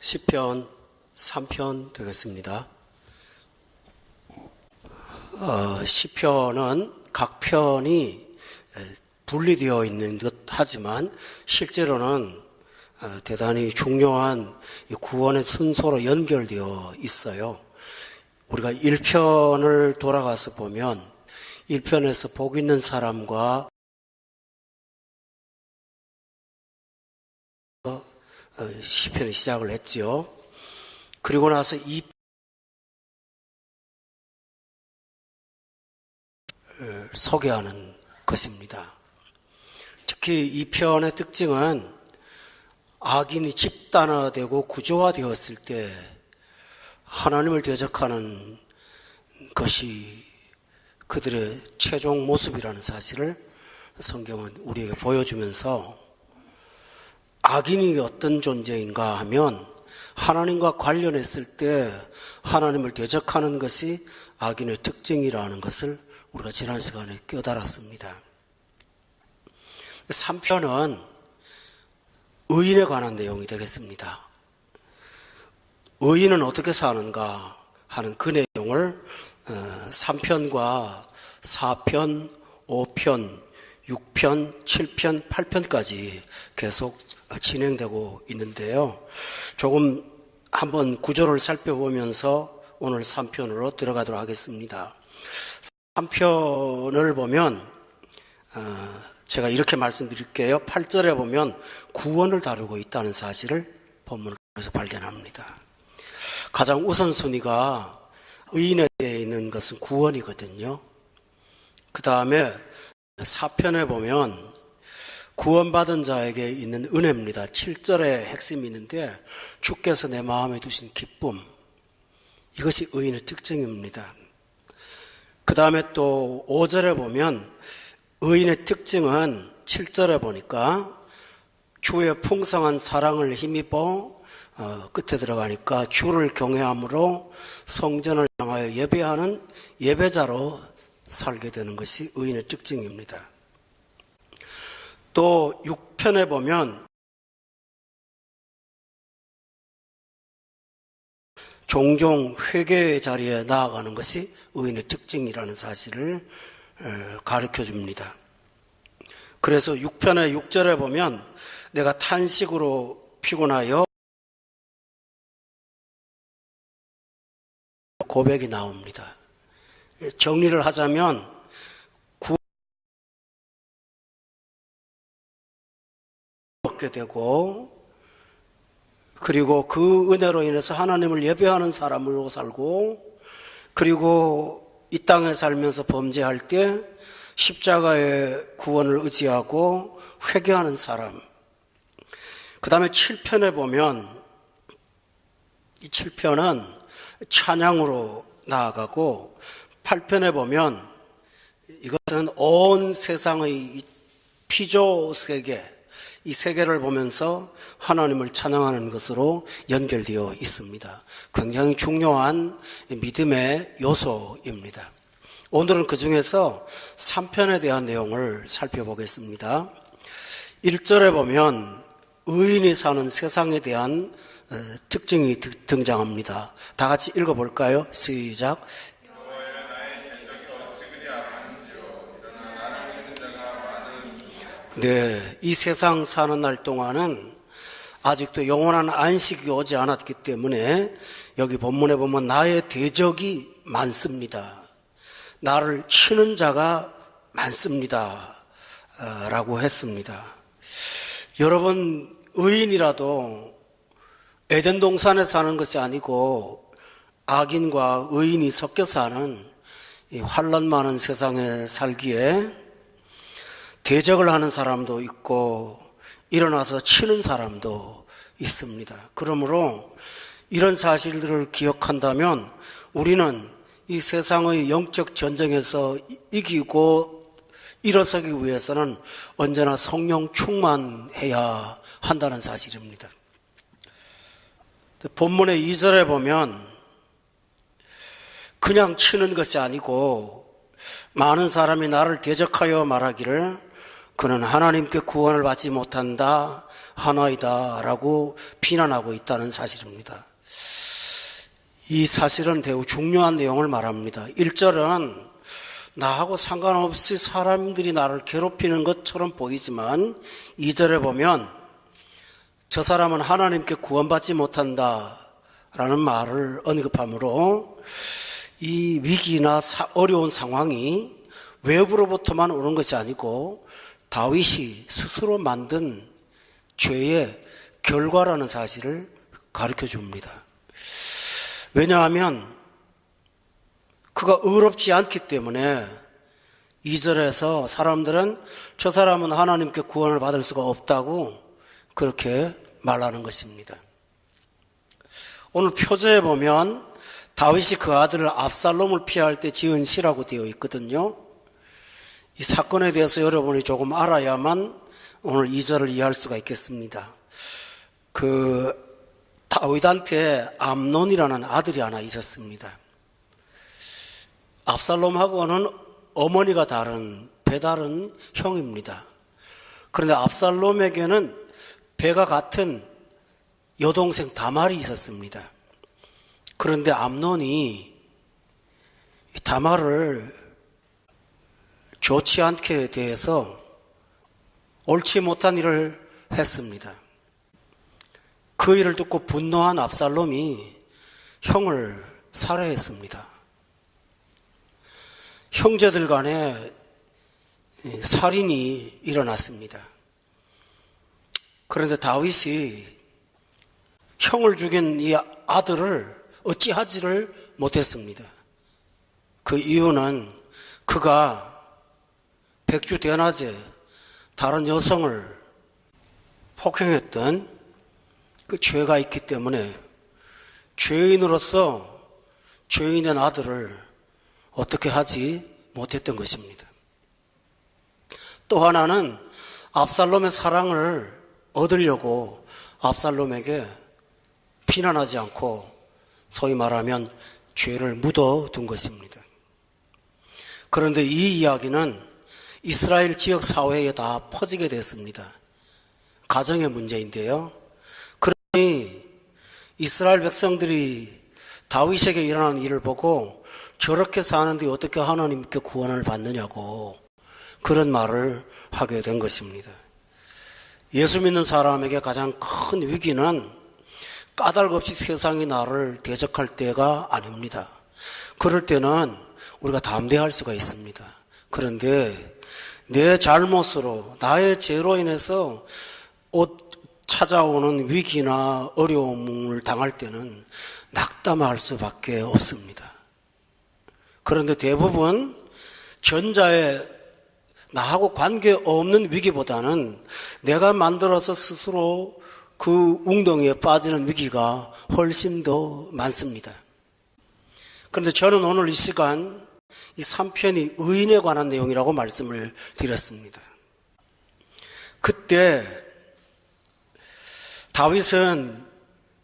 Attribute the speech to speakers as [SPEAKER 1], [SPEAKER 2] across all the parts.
[SPEAKER 1] 시편 3편 되겠습니다. 시편은 각 편이 분리되어 있는 듯 하지만 실제로는 대단히 중요한 구원의 순서로 연결되어 있어요. 우리가 1편을 돌아가서 보면 1편에서 복 있는 사람과 시편이 시작을 했지요. 그리고 나서 이 소개하는 것입니다. 특히 이 편의 특징은 악인이 집단화되고 구조화되었을 때 하나님을 대적하는 것이 그들의 최종 모습이라는 사실을 성경은 우리에게 보여주면서 악인이 어떤 존재인가 하면 하나님과 관련했을 때 하나님을 대적하는 것이 악인의 특징이라는 것을 우리가 지난 시간에 깨달았습니다. 3편은 의인에 관한 내용이 되겠습니다. 의인은 어떻게 사는가 하는 그 내용을 3편과 4편, 5편, 6편, 7편, 8편까지 계속 진행되고 있는데요. 조금 한번 구조를 살펴보면서 오늘 3편으로 들어가도록 하겠습니다. 3편을 보면 제가 이렇게 말씀드릴게요. 8절에 보면 구원을 다루고 있다는 사실을 본문을 통해서 발견합니다. 가장 우선순위가 의인에 있는 것은 구원이거든요. 그 다음에 4편에 보면 구원받은 자에게 있는 은혜입니다. 7절에 핵심이 있는데 주께서 내 마음에 두신 기쁨, 이것이 의인의 특징입니다. 그 다음에 또 5절에 보면 의인의 특징은 7절에 보니까 주의 풍성한 사랑을 힘입어 끝에 들어가니까 주를 경외함으로 성전을 향하여 예배하는 예배자로 살게 되는 것이 의인의 특징입니다. 또 6편에 보면 종종 회개의 자리에 나아가는 것이 의인의 특징이라는 사실을 가르쳐 줍니다. 그래서 6편의 6절에 보면 내가 탄식으로 피곤하여 고백이 나옵니다. 정리를 하자면 얻게 되고 그리고 그 은혜로 인해서 하나님을 예배하는 사람으로 살고 그리고 이 땅에 살면서 범죄할 때 십자가의 구원을 의지하고 회개하는 사람. 그 다음에 7편에 보면 이 7편은 찬양으로 나아가고 8편에 보면 이것은 온 세상의 피조 세계, 이 세계를 보면서 하나님을 찬양하는 것으로 연결되어 있습니다. 굉장히 중요한 믿음의 요소입니다. 오늘은 그 중에서 3편에 대한 내용을 살펴보겠습니다. 1절에 보면 의인이 사는 세상에 대한 특징이 등장합니다. 다 같이 읽어볼까요? 시작. 네, 이 세상 사는 날 동안은 아직도 영원한 안식이 오지 않았기 때문에 여기 본문에 보면 나의 대적이 많습니다. 나를 치는 자가 많습니다. 라고 했습니다. 여러분, 의인이라도 에덴 동산에 사는 것이 아니고 악인과 의인이 섞여 사는 이 환난 많은 세상에 살기에 대적을 하는 사람도 있고 일어나서 치는 사람도 있습니다. 그러므로 이런 사실들을 기억한다면 우리는 이 세상의 영적 전쟁에서 이기고 일어서기 위해서는 언제나 성령 충만해야 한다는 사실입니다. 본문의 2절에 보면 그냥 치는 것이 아니고 많은 사람이 나를 대적하여 말하기를 그는 하나님께 구원을 받지 못한다 하나이다 라고 비난하고 있다는 사실입니다. 이 사실은 매우 중요한 내용을 말합니다. 1절은 나하고 상관없이 사람들이 나를 괴롭히는 것처럼 보이지만 2절에 보면 저 사람은 하나님께 구원받지 못한다 라는 말을 언급하므로 이 위기나 어려운 상황이 외부로부터만 오는 것이 아니고 다윗이 스스로 만든 죄의 결과라는 사실을 가르쳐 줍니다. 왜냐하면 그가 의롭지 않기 때문에 2절에서 사람들은 저 사람은 하나님께 구원을 받을 수가 없다고 그렇게 말하는 것입니다. 오늘 표제에 보면 다윗이 그 아들을 압살롬을 피할 때 지은 시라고 되어 있거든요. 이 사건에 대해서 여러분이 조금 알아야만 오늘 2절을 이해할 수가 있겠습니다. 다윗한테 암논이라는 아들이 하나 있었습니다. 압살롬하고는 어머니가 배다른 형입니다. 그런데 압살롬에게는 배가 같은 여동생 다말이 있었습니다. 그런데 암논이 다말을 좋지 않게 대해서 옳지 못한 일을 했습니다. 그 일을 듣고 분노한 압살롬이 형을 살해했습니다. 형제들 간에 살인이 일어났습니다. 그런데 다윗이 형을 죽인 이 아들을 어찌하지를 못했습니다. 그 이유는 그가 백주대낮에 다른 여성을 폭행했던 그 죄가 있기 때문에 죄인으로서 죄인의 아들을 어떻게 하지 못했던 것입니다. 또 하나는 압살롬의 사랑을 얻으려고 압살롬에게 비난하지 않고 소위 말하면 죄를 묻어둔 것입니다. 그런데 이 이야기는 이스라엘 지역 사회에 다 퍼지게 됐습니다. 가정의 문제인데요. 그러니 이스라엘 백성들이 다윗에게 일어나는 일을 보고 저렇게 사는데 어떻게 하나님께 구원을 받느냐고 그런 말을 하게 된 것입니다. 예수 믿는 사람에게 가장 큰 위기는 까닭없이 세상이 나를 대적할 때가 아닙니다. 그럴 때는 우리가 담대할 수가 있습니다. 그런데 내 잘못으로 나의 죄로 인해서 찾아오는 위기나 어려움을 당할 때는 낙담할 수밖에 없습니다. 그런데 대부분 전자의 나하고 관계없는 위기보다는 내가 만들어서 스스로 그 웅덩이에 빠지는 위기가 훨씬 더 많습니다. 그런데 저는 오늘 이 시간 이 3편이 의인에 관한 내용이라고 말씀을 드렸습니다. 그때 다윗은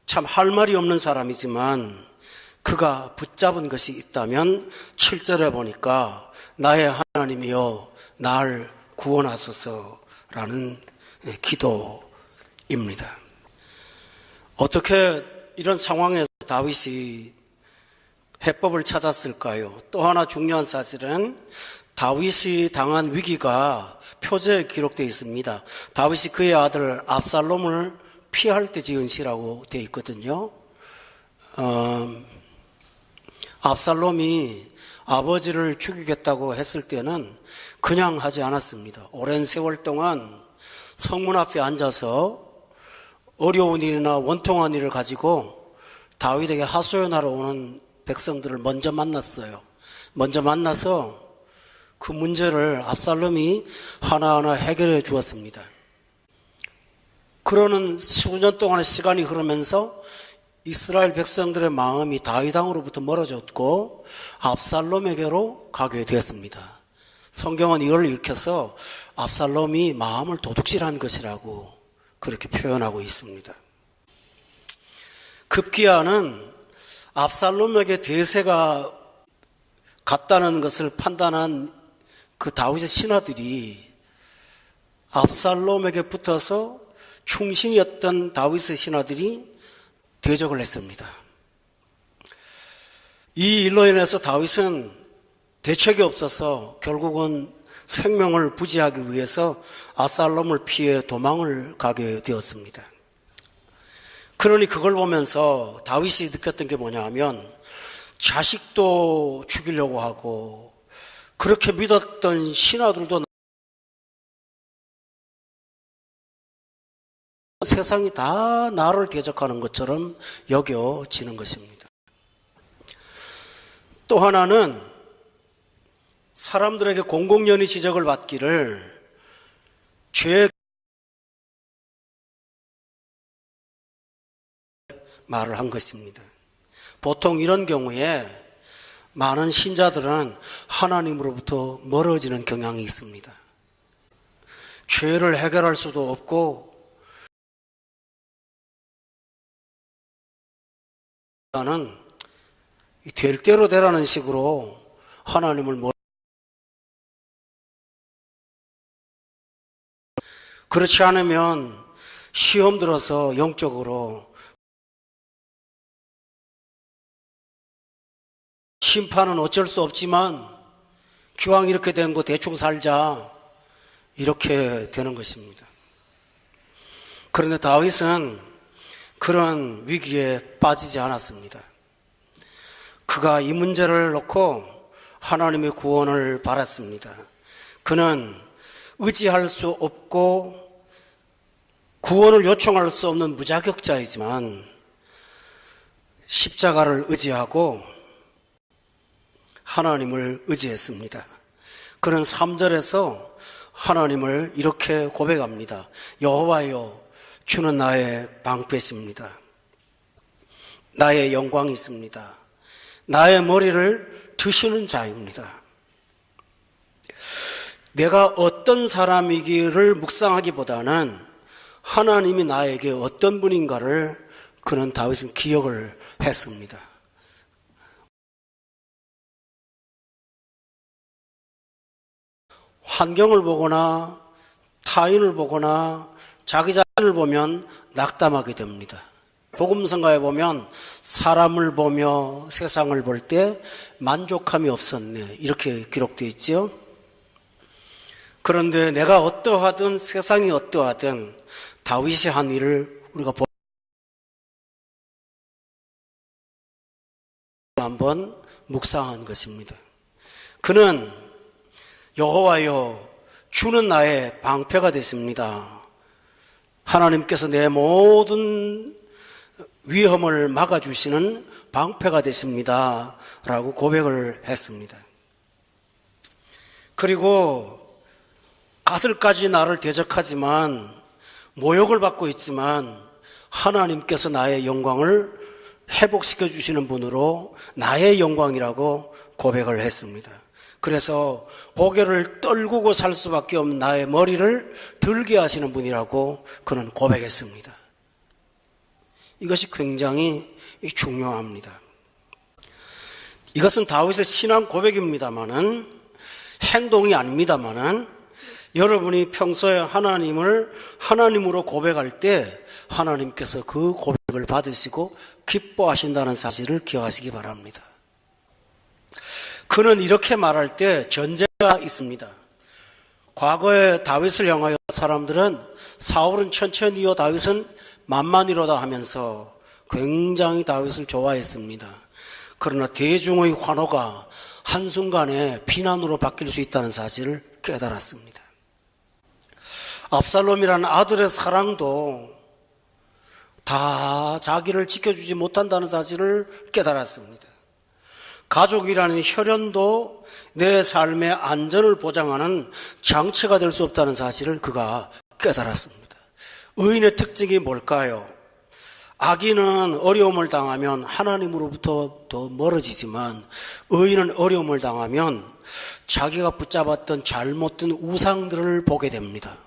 [SPEAKER 1] 참 할 말이 없는 사람이지만 그가 붙잡은 것이 있다면 7절에 보니까 나의 하나님이여 날 구원하소서라는 기도입니다. 어떻게 이런 상황에서 다윗이 해법을 찾았을까요? 또 하나 중요한 사실은 다윗이 당한 위기가 표제에 기록되어 있습니다. 다윗이 그의 아들 압살롬을 피할 때 지은 시라고 되어 있거든요. 압살롬이 아버지를 죽이겠다고 했을 때는 그냥 하지 않았습니다. 오랜 세월 동안 성문 앞에 앉아서 어려운 일이나 원통한 일을 가지고 다윗에게 하소연하러 오는 백성들을 먼저 만났어요. 먼저 만나서 그 문제를 압살롬이 하나하나 해결해 주었습니다. 그러는 수년 동안의 시간이 흐르면서 이스라엘 백성들의 마음이 다윗왕으로부터 멀어졌고 압살롬에게로 가게 되었습니다. 성경은 이걸 일으켜서 압살롬이 마음을 도둑질한 것이라고 그렇게 표현하고 있습니다. 급기야는 압살롬에게 대세가 갔다는 것을 판단한 그 다윗의 신하들이 압살롬에게 붙어서 충신이었던 다윗의 신하들이 대적을 했습니다. 이 일로 인해서 다윗은 대책이 없어서 결국은 생명을 부지하기 위해서 압살롬을 피해 도망을 가게 되었습니다. 그러니 그걸 보면서 다윗이 느꼈던 게 뭐냐 하면 자식도 죽이려고 하고 그렇게 믿었던 신하들도 세상이 다 나를 대적하는 것처럼 여겨지는 것입니다. 또 하나는 사람들에게 공공연히 지적을 받기를 죄의 말을 한 것입니다. 보통 이런 경우에 많은 신자들은 하나님으로부터 멀어지는 경향이 있습니다. 죄를 해결할 수도 없고 나는 될 대로 되라는 식으로 하나님을 그렇지 않으면 시험 들어서 영적으로 심판은 어쩔 수 없지만 기왕 이렇게 된 거 대충 살자 이렇게 되는 것입니다. 그런데 다윗은 그런 위기에 빠지지 않았습니다. 그가 이 문제를 놓고 하나님의 구원을 바랐습니다. 그는 의지할 수 없고 구원을 요청할 수 없는 무자격자이지만 십자가를 의지하고 하나님을 의지했습니다. 그는 3절에서 하나님을 이렇게 고백합니다. 여호와여 주는 나의 방패십니다. 나의 영광이 있습니다. 나의 머리를 드시는 자입니다. 내가 어떤 사람이기를 묵상하기보다는 하나님이 나에게 어떤 분인가를 그는 다윗은 기억을 했습니다. 환경을 보거나 타인을 보거나 자기 자신을 보면 낙담하게 됩니다. 복음성가에 보면 사람을 보며 세상을 볼 때 만족함이 없었네 이렇게 기록되어 있죠. 그런데 내가 어떠하든 세상이 어떠하든 다윗이 한 일을 우리가 한번 묵상한 것입니다. 그는 여호와여 주는 나의 방패가 됐습니다. 하나님께서 내 모든 위험을 막아주시는 방패가 됐습니다. 라고 고백을 했습니다. 그리고 아들까지 나를 대적하지만 모욕을 받고 있지만 하나님께서 나의 영광을 회복시켜 주시는 분으로 나의 영광이라고 고백을 했습니다. 그래서 고개를 떨구고 살 수밖에 없는 나의 머리를 들게 하시는 분이라고 그는 고백했습니다. 이것이 굉장히 중요합니다. 이것은 다윗의 신앙 고백입니다마는 행동이 아닙니다마는 여러분이 평소에 하나님을 하나님으로 고백할 때 하나님께서 그 고백을 받으시고 기뻐하신다는 사실을 기억하시기 바랍니다. 그는 이렇게 말할 때 전제가 있습니다. 과거에 다윗을 향하여 사람들은 사울은 천천히요 다윗은 만만히로다 하면서 굉장히 다윗을 좋아했습니다. 그러나 대중의 환호가 한순간에 비난으로 바뀔 수 있다는 사실을 깨달았습니다. 압살롬이라는 아들의 사랑도 다 자기를 지켜주지 못한다는 사실을 깨달았습니다. 가족이라는 혈연도 내 삶의 안전을 보장하는 장치가 될 수 없다는 사실을 그가 깨달았습니다. 의인의 특징이 뭘까요? 악인은 어려움을 당하면 하나님으로부터 더 멀어지지만 의인은 어려움을 당하면 자기가 붙잡았던 잘못된 우상들을 보게 됩니다.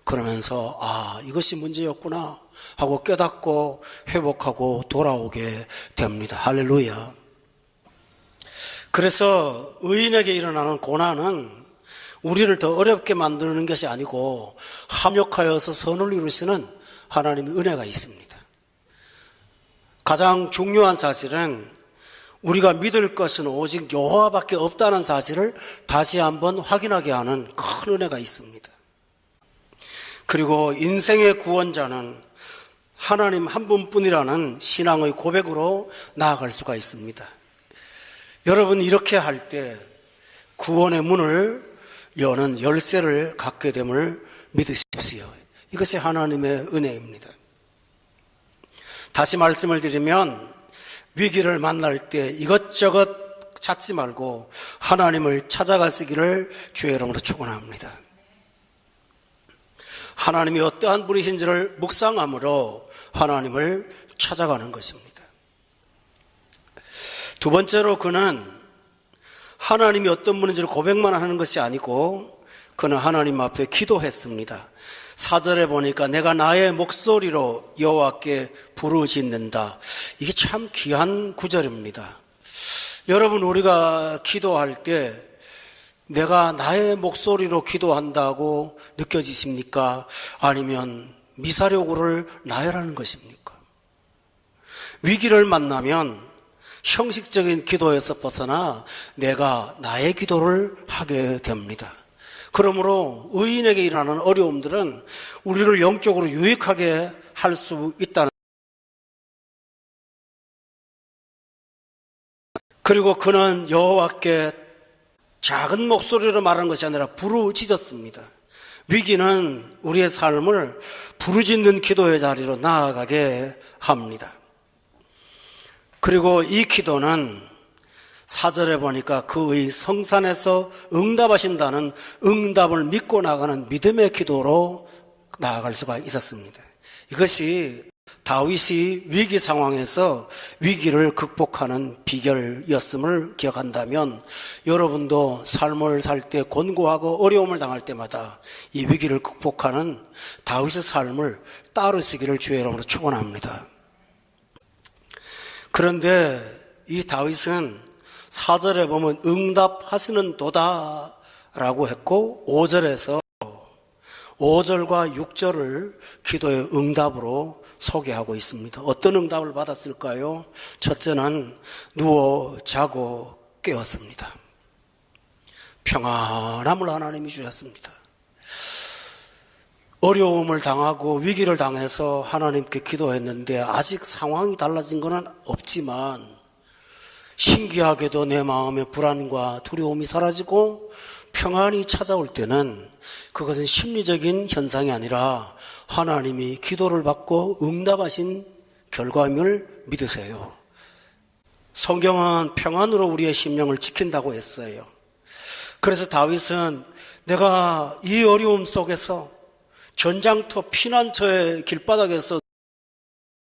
[SPEAKER 1] 그러면서 이것이 문제였구나 하고 깨닫고 회복하고 돌아오게 됩니다. 할렐루야. 그래서 의인에게 일어나는 고난은 우리를 더 어렵게 만드는 것이 아니고 합력하여서 선을 이루시는 하나님의 은혜가 있습니다. 가장 중요한 사실은 우리가 믿을 것은 오직 여호와밖에 없다는 사실을 다시 한번 확인하게 하는 큰 은혜가 있습니다. 그리고 인생의 구원자는 하나님 한 분뿐이라는 신앙의 고백으로 나아갈 수가 있습니다. 여러분, 이렇게 할 때 구원의 문을 여는 열쇠를 갖게 됨을 믿으십시오. 이것이 하나님의 은혜입니다. 다시 말씀을 드리면 위기를 만날 때 이것저것 찾지 말고 하나님을 찾아가시기를 주의 이름으로 축원합니다. 하나님이 어떠한 분이신지를 묵상함으로 하나님을 찾아가는 것입니다. 두 번째로 그는 하나님이 어떤 분인지를 고백만 하는 것이 아니고 그는 하나님 앞에 기도했습니다. 4절에 보니까 내가 나의 목소리로 여호와께 부르짖는다. 이게 참 귀한 구절입니다. 여러분, 우리가 기도할 때 내가 나의 목소리로 기도한다고 느껴지십니까? 아니면 미사려고를 나열하는 것입니까? 위기를 만나면 형식적인 기도에서 벗어나 내가 나의 기도를 하게 됩니다. 그러므로 의인에게 일어나는 어려움들은 우리를 영적으로 유익하게 할 수 있다는. 그리고 그는 여호와께 작은 목소리로 말하는 것이 아니라 부르짖었습니다. 위기는 우리의 삶을 부르짖는 기도의 자리로 나아가게 합니다. 그리고 이 기도는 4절에 보니까 그의 성산에서 응답하신다는 응답을 믿고 나가는 믿음의 기도로 나아갈 수가 있었습니다. 이것이 다윗이 위기 상황에서 위기를 극복하는 비결이었음을 기억한다면 여러분도 삶을 살 때 곤고하고 어려움을 당할 때마다 이 위기를 극복하는 다윗의 삶을 따르시기를 주의 이름으로 축원합니다. 그런데 이 다윗은 4절에 보면 응답하시는 도다라고 했고 5절에서 5절과 6절을 기도의 응답으로 소개하고 있습니다. 어떤 응답을 받았을까요? 첫째는 누워 자고 깨었습니다. 평안함을 하나님이 주셨습니다. 어려움을 당하고 위기를 당해서 하나님께 기도했는데 아직 상황이 달라진 건 없지만 신기하게도 내 마음의 불안과 두려움이 사라지고 평안이 찾아올 때는 그것은 심리적인 현상이 아니라 하나님이 기도를 받고 응답하신 결과임을 믿으세요. 성경은 평안으로 우리의 심령을 지킨다고 했어요. 그래서 다윗은 내가 이 어려움 속에서 전장터 피난처의 길바닥에서